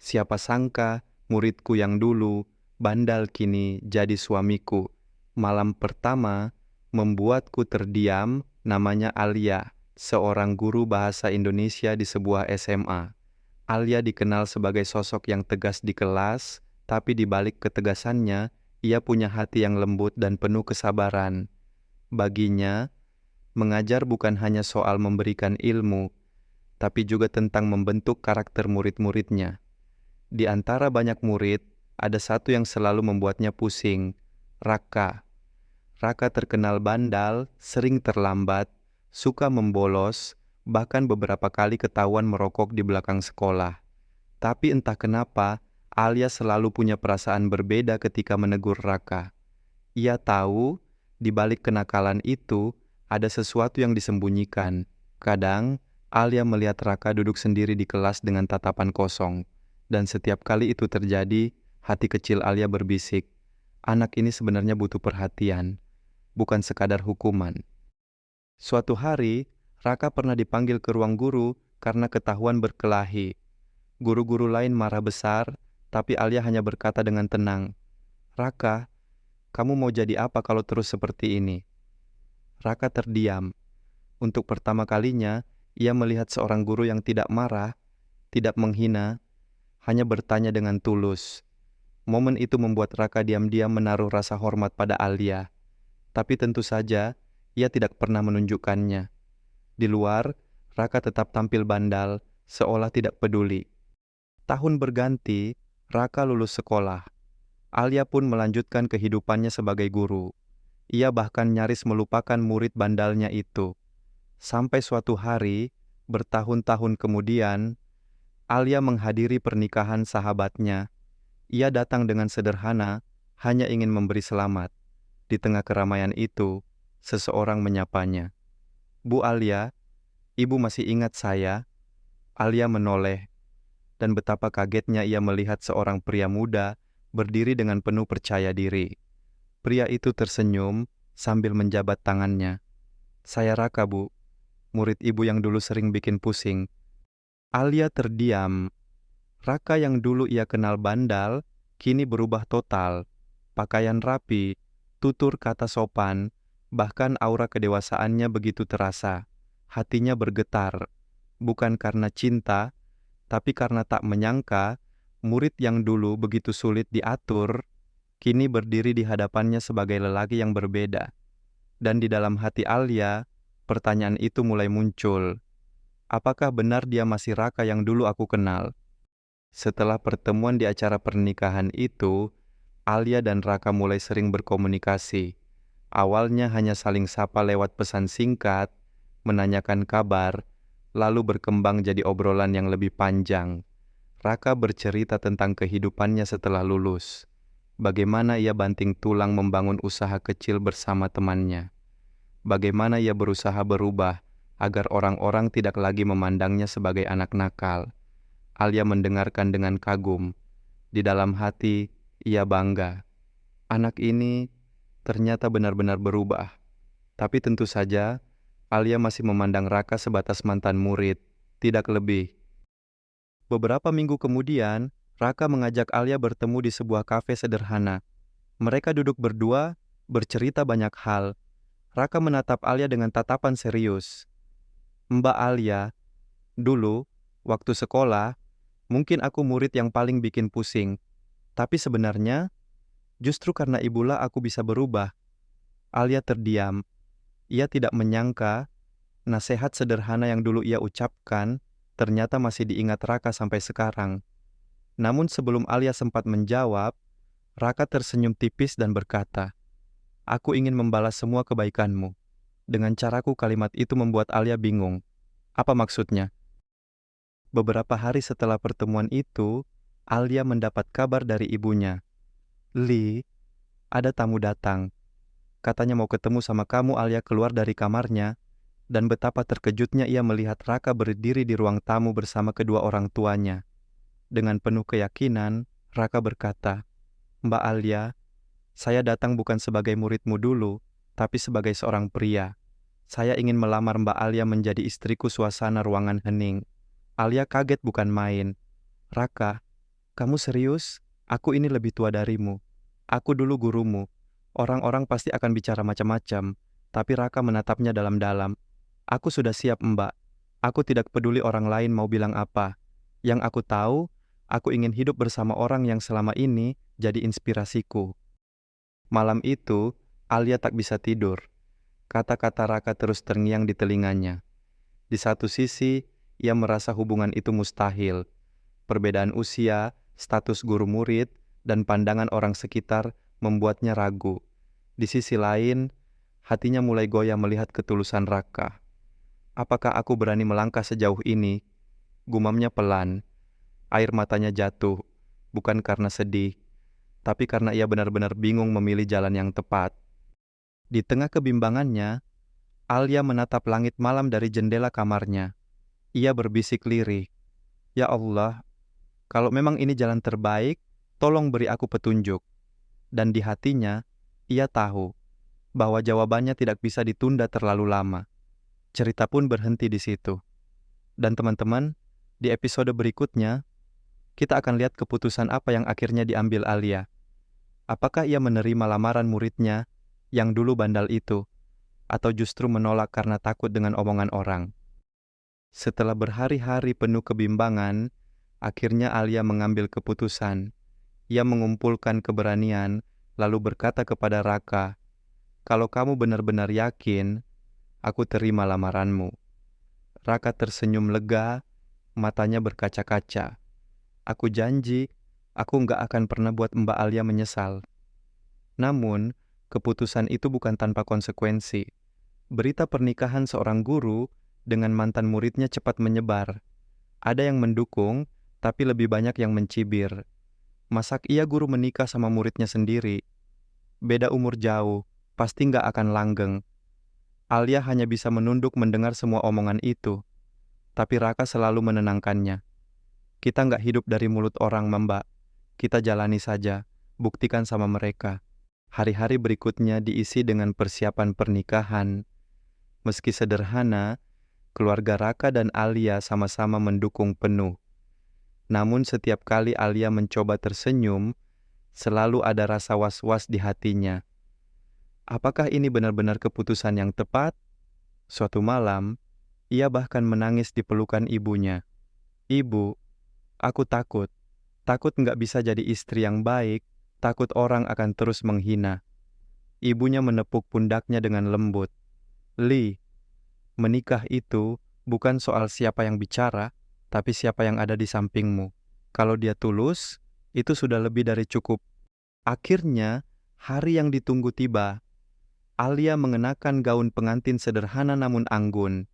Siapa sangka muridku yang dulu bandal kini jadi suamiku. Malam pertama membuatku terdiam, namanya Alia, seorang guru bahasa Indonesia di sebuah SMA. Alia dikenal sebagai sosok yang tegas di kelas, tapi di balik ketegasannya, ia punya hati yang lembut dan penuh kesabaran. Baginya, mengajar bukan hanya soal memberikan ilmu, tapi juga tentang membentuk karakter murid-muridnya. Di antara banyak murid, ada satu yang selalu membuatnya pusing, Raka. Raka terkenal bandal, sering terlambat, suka membolos, bahkan beberapa kali ketahuan merokok di belakang sekolah. Tapi entah kenapa, Alia selalu punya perasaan berbeda ketika menegur Raka. Ia tahu, di balik kenakalan itu, ada sesuatu yang disembunyikan. Kadang, Alia melihat Raka duduk sendiri di kelas dengan tatapan kosong. Dan setiap kali itu terjadi, hati kecil Alia berbisik, anak ini sebenarnya butuh perhatian, bukan sekadar hukuman. Suatu hari, Raka pernah dipanggil ke ruang guru karena ketahuan berkelahi. Guru-guru lain marah besar, tapi Alia hanya berkata dengan tenang, "Raka, kamu mau jadi apa kalau terus seperti ini?" Raka terdiam. Untuk pertama kalinya, ia melihat seorang guru yang tidak marah, tidak menghina, hanya bertanya dengan tulus. Momen itu membuat Raka diam-diam menaruh rasa hormat pada Alia. Tapi tentu saja, ia tidak pernah menunjukkannya. Di luar, Raka tetap tampil bandal, seolah tidak peduli. Tahun berganti, Raka lulus sekolah. Alia pun melanjutkan kehidupannya sebagai guru. Ia bahkan nyaris melupakan murid bandalnya itu. Sampai suatu hari, bertahun-tahun kemudian, Alia menghadiri pernikahan sahabatnya. Ia datang dengan sederhana, hanya ingin memberi selamat. Di tengah keramaian itu, seseorang menyapanya. "Bu Alia, ibu masih ingat saya?" Alia menoleh, dan betapa kagetnya ia melihat seorang pria muda berdiri dengan penuh percaya diri. Pria itu tersenyum sambil menjabat tangannya. "Saya Raka, Bu, murid ibu yang dulu sering bikin pusing." Alia terdiam. Raka yang dulu ia kenal bandal, kini berubah total. Pakaian rapi, tutur kata sopan, bahkan aura kedewasaannya begitu terasa. Hatinya bergetar, bukan karena cinta, tapi karena tak menyangka, murid yang dulu begitu sulit diatur, kini berdiri di hadapannya sebagai lelaki yang berbeda. Dan di dalam hati Alia, pertanyaan itu mulai muncul. Apakah benar dia masih Raka yang dulu aku kenal? Setelah pertemuan di acara pernikahan itu, Alia dan Raka mulai sering berkomunikasi. Awalnya hanya saling sapa lewat pesan singkat, menanyakan kabar, lalu berkembang jadi obrolan yang lebih panjang. Raka bercerita tentang kehidupannya setelah lulus. Bagaimana ia banting tulang membangun usaha kecil bersama temannya. Bagaimana ia berusaha berubah agar orang-orang tidak lagi memandangnya sebagai anak nakal. Alia mendengarkan dengan kagum. Di dalam hati, ia bangga. Anak ini ternyata benar-benar berubah. Tapi tentu saja, Alia masih memandang Raka sebatas mantan murid, tidak lebih. Beberapa minggu kemudian, Raka mengajak Alia bertemu di sebuah kafe sederhana. Mereka duduk berdua, bercerita banyak hal. Raka menatap Alia dengan tatapan serius. "Mbak Alia, dulu, waktu sekolah, mungkin aku murid yang paling bikin pusing. Tapi sebenarnya, justru karena ibulah aku bisa berubah." Alia terdiam. Ia tidak menyangka, nasihat sederhana yang dulu ia ucapkan, ternyata masih diingat Raka sampai sekarang. Namun sebelum Alia sempat menjawab, Raka tersenyum tipis dan berkata, "Aku ingin membalas semua kebaikanmu." Dengan caraku kalimat itu membuat Alia bingung. Apa maksudnya? Beberapa hari setelah pertemuan itu, Alia mendapat kabar dari ibunya. "Li, ada tamu datang. Katanya mau ketemu sama kamu." Alia keluar dari kamarnya, dan betapa terkejutnya ia melihat Raka berdiri di ruang tamu bersama kedua orang tuanya. Dengan penuh keyakinan, Raka berkata, "Mbak Alia, saya datang bukan sebagai muridmu dulu, tapi sebagai seorang pria. Saya ingin melamar Mbak Alia menjadi istriku." Suasana ruangan hening. Alia kaget bukan main. "Raka, Kamu serius? Aku ini lebih tua darimu. Aku dulu gurumu. Orang-orang pasti akan bicara macam-macam, tapi Raka menatapnya dalam-dalam. Aku sudah siap, Mbak. Aku tidak peduli orang lain mau bilang apa. Yang aku tahu, aku ingin hidup bersama orang yang selama ini jadi inspirasiku. Malam itu, Alia tak bisa tidur. Kata-kata Raka terus terngiang di telinganya. Di satu sisi, ia merasa hubungan itu mustahil. Perbedaan usia, status guru murid, dan pandangan orang sekitar membuatnya ragu. Di sisi lain, hatinya mulai goyah melihat ketulusan Raka. Apakah aku berani melangkah sejauh ini? Gumamnya pelan. Air matanya jatuh, bukan karena sedih, tapi karena ia benar-benar bingung memilih jalan yang tepat. Di tengah kebimbangannya, Alia menatap langit malam dari jendela kamarnya. Ia berbisik lirih, "Ya Allah, kalau memang ini jalan terbaik, tolong beri aku petunjuk." Dan di hatinya, ia tahu bahwa jawabannya tidak bisa ditunda terlalu lama. Cerita pun berhenti di situ. Dan teman-teman, di episode berikutnya, kita akan lihat keputusan apa yang akhirnya diambil Alia. Apakah ia menerima lamaran muridnya yang dulu bandal itu, atau justru menolak karena takut dengan omongan orang? Setelah berhari-hari penuh kebimbangan, akhirnya Alia mengambil keputusan. Ia mengumpulkan keberanian, lalu berkata kepada Raka, "Kalau kamu benar-benar yakin, aku terima lamaranmu." Raka tersenyum lega, matanya berkaca-kaca. "Aku janji, aku nggak akan pernah buat Mbak Alia menyesal." Namun, keputusan itu bukan tanpa konsekuensi. Berita pernikahan seorang guru dengan mantan muridnya cepat menyebar. Ada yang mendukung, tapi lebih banyak yang mencibir. Masak iya guru menikah sama muridnya sendiri? Beda umur jauh, pasti nggak akan langgeng. Alia hanya bisa menunduk mendengar semua omongan itu. Tapi Raka selalu menenangkannya. "Kita nggak hidup dari mulut orang, Mbak. Kita jalani saja, buktikan sama mereka." Hari-hari berikutnya diisi dengan persiapan pernikahan. Meski sederhana, keluarga Raka dan Alia sama-sama mendukung penuh. Namun setiap kali Alia mencoba tersenyum, selalu ada rasa was-was di hatinya. Apakah ini benar-benar keputusan yang tepat? Suatu malam, ia bahkan menangis di pelukan ibunya. "Ibu, aku takut. Takut nggak bisa jadi istri yang baik, takut orang akan terus menghina." Ibunya menepuk pundaknya dengan lembut. "Li, menikah itu bukan soal siapa yang bicara, tapi siapa yang ada di sampingmu. Kalau dia tulus, itu sudah lebih dari cukup." Akhirnya, hari yang ditunggu tiba. Alia mengenakan gaun pengantin sederhana namun anggun.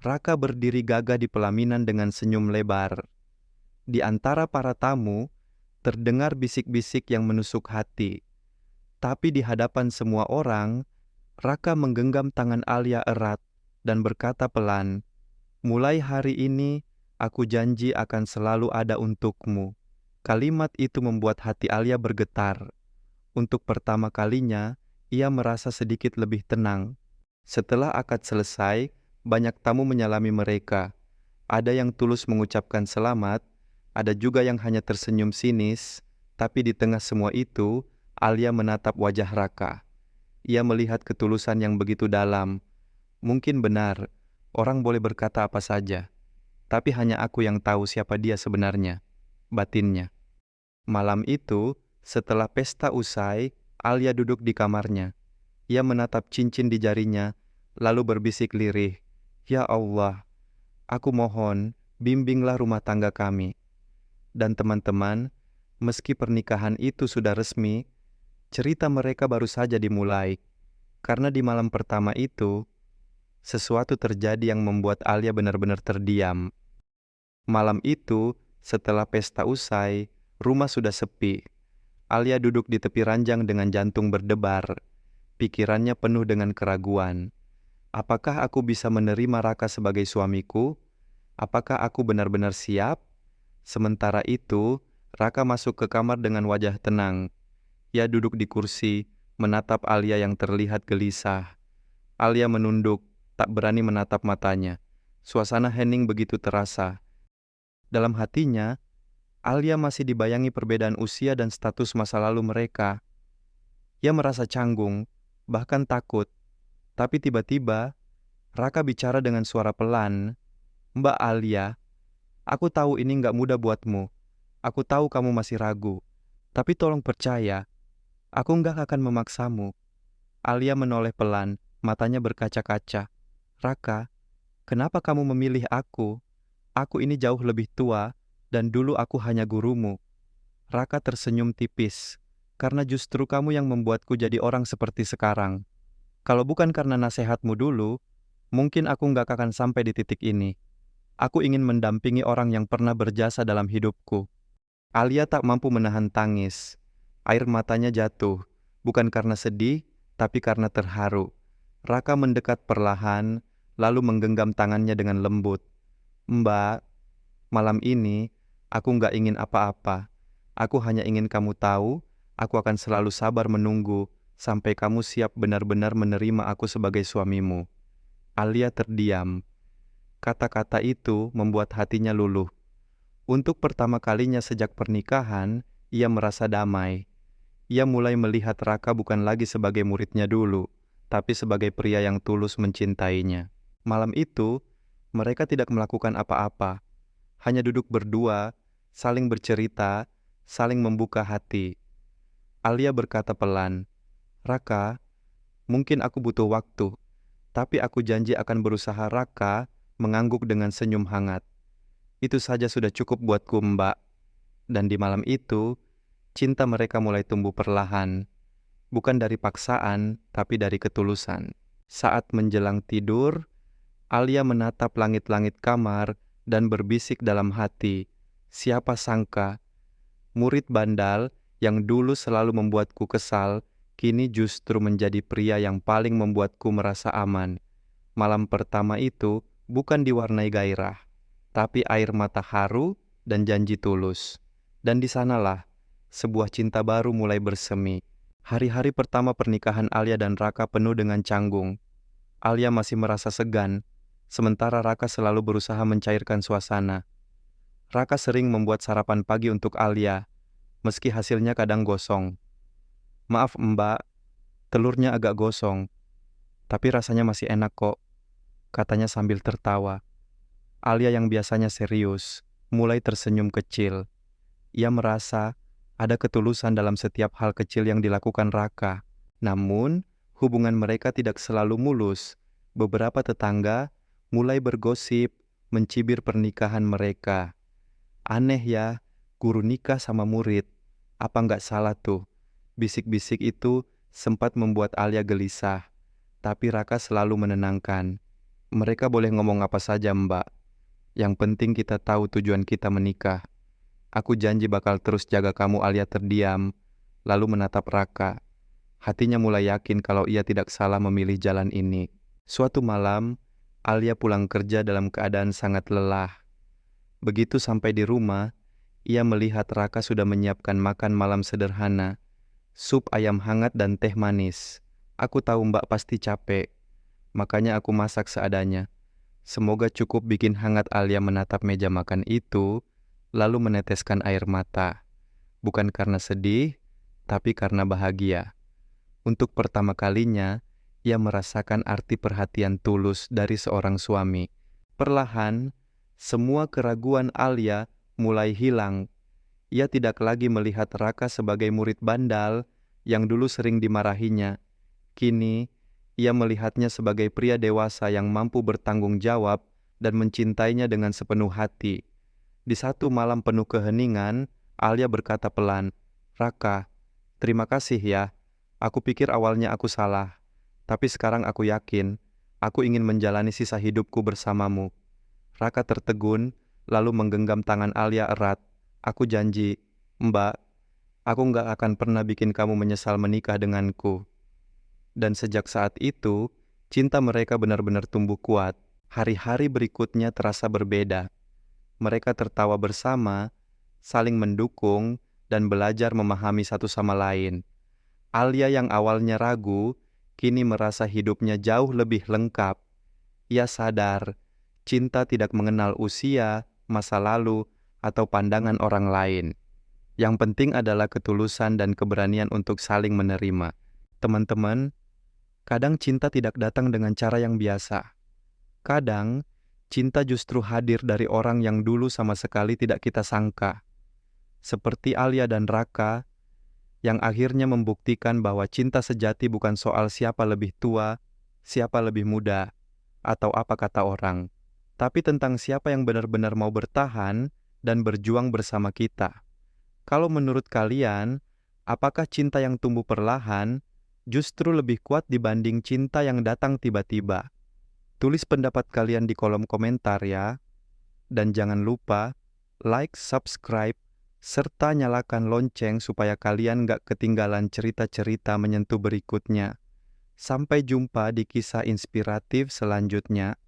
Raka berdiri gagah di pelaminan dengan senyum lebar. Di antara para tamu, terdengar bisik-bisik yang menusuk hati. Tapi di hadapan semua orang, Raka menggenggam tangan Alia erat dan berkata pelan, "Mulai hari ini, aku janji akan selalu ada untukmu." Kalimat itu membuat hati Alia bergetar. Untuk pertama kalinya, ia merasa sedikit lebih tenang. Setelah akad selesai, banyak tamu menyalami mereka. Ada yang tulus mengucapkan selamat, ada juga yang hanya tersenyum sinis, tapi di tengah semua itu, Alia menatap wajah Raka. Ia melihat ketulusan yang begitu dalam. Mungkin benar, orang boleh berkata apa saja, tapi hanya aku yang tahu siapa dia sebenarnya, batinnya. Malam itu, setelah pesta usai, Alia duduk di kamarnya. Ia menatap cincin di jarinya, lalu berbisik lirih, "Ya Allah, aku mohon, bimbinglah rumah tangga kami." Dan teman-teman, meski pernikahan itu sudah resmi, cerita mereka baru saja dimulai. Karena di malam pertama itu, sesuatu terjadi yang membuat Alia benar-benar terdiam. Malam itu, setelah pesta usai, rumah sudah sepi. Alia duduk di tepi ranjang dengan jantung berdebar. Pikirannya penuh dengan keraguan. Apakah aku bisa menerima Raka sebagai suamiku? Apakah aku benar-benar siap? Sementara itu, Raka masuk ke kamar dengan wajah tenang. Ia duduk di kursi, menatap Alia yang terlihat gelisah. Alia menunduk, tak berani menatap matanya. Suasana hening begitu terasa. Dalam hatinya, Alia masih dibayangi perbedaan usia dan status masa lalu mereka. Ia merasa canggung, bahkan takut. Tapi tiba-tiba, Raka bicara dengan suara pelan. "Mbak Alia, aku tahu ini nggak mudah buatmu. Aku tahu kamu masih ragu. Tapi tolong percaya, aku nggak akan memaksamu." Alia menoleh pelan, matanya berkaca-kaca. "Raka, kenapa kamu memilih aku? Aku ini jauh lebih tua, dan dulu aku hanya gurumu." Raka tersenyum tipis, "Karena justru kamu yang membuatku jadi orang seperti sekarang. Kalau bukan karena nasihatmu dulu, mungkin aku nggak akan sampai di titik ini. Aku ingin mendampingi orang yang pernah berjasa dalam hidupku." Alia tak mampu menahan tangis. Air matanya jatuh, bukan karena sedih, tapi karena terharu. Raka mendekat perlahan, lalu menggenggam tangannya dengan lembut. "Mbak, malam ini aku nggak ingin apa-apa. Aku hanya ingin kamu tahu, aku akan selalu sabar menunggu sampai kamu siap benar-benar menerima aku sebagai suamimu." Alia terdiam. Kata-kata itu membuat hatinya luluh. Untuk pertama kalinya sejak pernikahan, ia merasa damai. Ia mulai melihat Raka bukan lagi sebagai muridnya dulu, tapi sebagai pria yang tulus mencintainya. Malam itu, mereka tidak melakukan apa-apa, hanya duduk berdua, saling bercerita, saling membuka hati. Alia berkata pelan, "Raka, mungkin aku butuh waktu, tapi aku janji akan berusaha." Raka mengangguk dengan senyum hangat. "Itu saja sudah cukup buatku, Mbak." Dan di malam itu, cinta mereka mulai tumbuh perlahan, bukan dari paksaan, tapi dari ketulusan. Saat menjelang tidur, Alia menatap langit-langit kamar dan berbisik dalam hati, "Siapa sangka, murid bandal yang dulu selalu membuatku kesal, kini justru menjadi pria yang paling membuatku merasa aman." Malam pertama itu bukan diwarnai gairah, tapi air mata haru dan janji tulus. Dan di sanalah sebuah cinta baru mulai bersemi. Hari-hari pertama pernikahan Alia dan Raka penuh dengan canggung. Alia masih merasa segan, sementara Raka selalu berusaha mencairkan suasana. Raka sering membuat sarapan pagi untuk Alia, meski hasilnya kadang gosong. "Maaf Mbak, telurnya agak gosong, tapi rasanya masih enak kok," katanya sambil tertawa. Alia yang biasanya serius, mulai tersenyum kecil. Ia merasa ada ketulusan dalam setiap hal kecil yang dilakukan Raka. Namun, hubungan mereka tidak selalu mulus. Beberapa tetangga mulai bergosip, mencibir pernikahan mereka. "Aneh ya, guru nikah sama murid. Apa nggak salah tuh?" Bisik-bisik itu sempat membuat Alia gelisah. Tapi Raka selalu menenangkan. "Mereka boleh ngomong apa saja, Mbak. Yang penting kita tahu tujuan kita menikah. Aku janji bakal terus jaga kamu." Alia terdiam, lalu menatap Raka. Hatinya mulai yakin kalau ia tidak salah memilih jalan ini. Suatu malam, Alia pulang kerja dalam keadaan sangat lelah. Begitu sampai di rumah, ia melihat Raka sudah menyiapkan makan malam sederhana, sup ayam hangat dan teh manis. "Aku tahu Mbak pasti capek, makanya aku masak seadanya. Semoga cukup bikin hangat." Alia menatap meja makan itu, lalu meneteskan air mata. Bukan karena sedih, tapi karena bahagia. Untuk pertama kalinya, ia merasakan arti perhatian tulus dari seorang suami. Perlahan, semua keraguan Alia mulai hilang. Ia tidak lagi melihat Raka sebagai murid bandal yang dulu sering dimarahinya. Kini, ia melihatnya sebagai pria dewasa yang mampu bertanggung jawab dan mencintainya dengan sepenuh hati. Di satu malam penuh keheningan, Alia berkata pelan, "Raka, terima kasih ya. Aku pikir awalnya aku salah, tapi sekarang aku yakin, aku ingin menjalani sisa hidupku bersamamu." Raka tertegun, lalu menggenggam tangan Alia erat. "Aku janji, Mbak, aku nggak akan pernah bikin kamu menyesal menikah denganku." Dan sejak saat itu, cinta mereka benar-benar tumbuh kuat. Hari-hari berikutnya terasa berbeda. Mereka tertawa bersama, saling mendukung, dan belajar memahami satu sama lain. Alia yang awalnya ragu, kini merasa hidupnya jauh lebih lengkap. Ia sadar, cinta tidak mengenal usia, masa lalu, atau pandangan orang lain. Yang penting adalah ketulusan dan keberanian untuk saling menerima. Teman-teman, kadang cinta tidak datang dengan cara yang biasa. Kadang, cinta justru hadir dari orang yang dulu sama sekali tidak kita sangka. Seperti Alia dan Raka, yang akhirnya membuktikan bahwa cinta sejati bukan soal siapa lebih tua, siapa lebih muda, atau apa kata orang, tapi tentang siapa yang benar-benar mau bertahan dan berjuang bersama kita. Kalau menurut kalian, apakah cinta yang tumbuh perlahan justru lebih kuat dibanding cinta yang datang tiba-tiba? Tulis pendapat kalian di kolom komentar ya. Dan jangan lupa like, subscribe, serta nyalakan lonceng supaya kalian gak ketinggalan cerita-cerita menyentuh berikutnya. Sampai jumpa di kisah inspiratif selanjutnya.